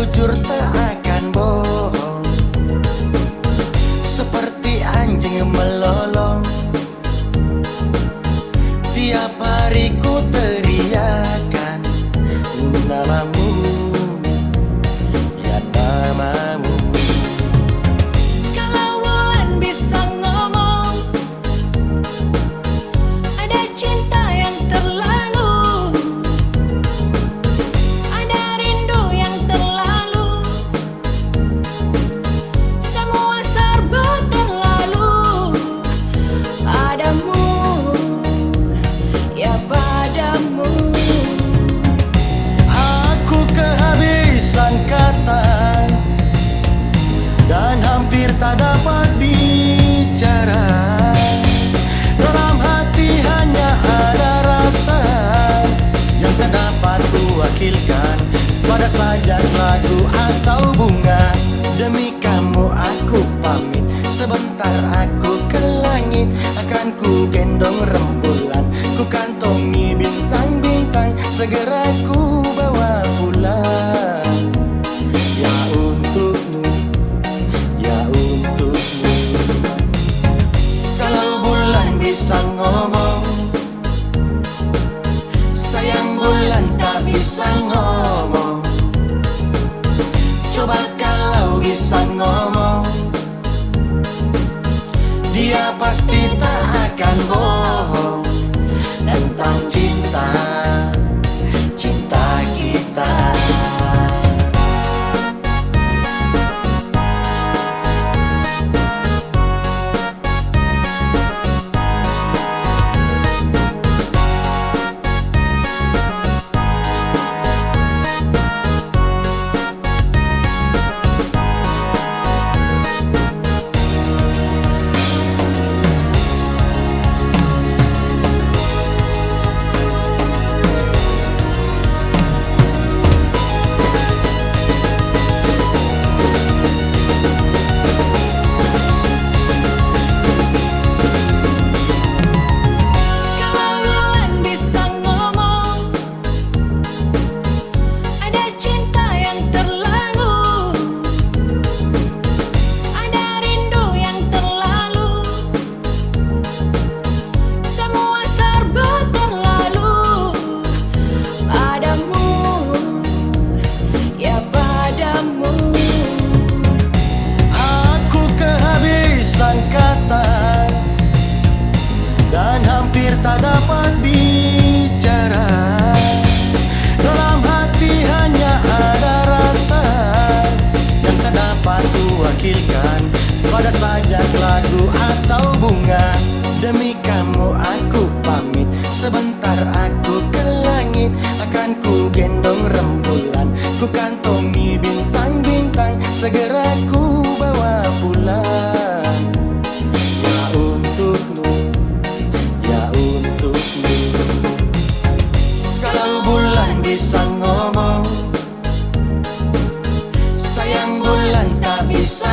jujur tak akan bohong, seperti anjing melolong. Tiap hari ku teriakan namamu, ya namamu. Kalau bulan bisa ngomong, ada cinta yang terlalu, ada rindu yang terlalu, semua serba terlalu. Padamu, ya padamu. Aku kehabisan kata dan hampir tak dapat bicara. Dalam hati hanya ada rasa yang tak dapat kuwakilkan pada sajak lagu atau bunga. Demi kamu aku pamit, sebentar aku ke langit. Akan ku gendong rembulan, ku kantongi bintang-bintang, segera ku bawa pulang. Ya untukmu, ya untukmu. Kalau bulan bisa ngomong, sayang bulan tak bisa ngomong. Coba kalau bisa ngomong, dia pasti tak akan bohong tentang cinta, cinta kita. Tak dapat bicara, dalam hati hanya ada rasa yang tak dapat kuwakilkan pada sajak lagu atau bunga. Demi kamu aku pamit, sebentar aku ke langit. Akan ku gendong rembulan, ku kantongi bintang-bintang, segera ku bawa pulang. Ya untukmu, ya untukmu. Kalau bulan bisa ngomong, sayang bulan tak bisa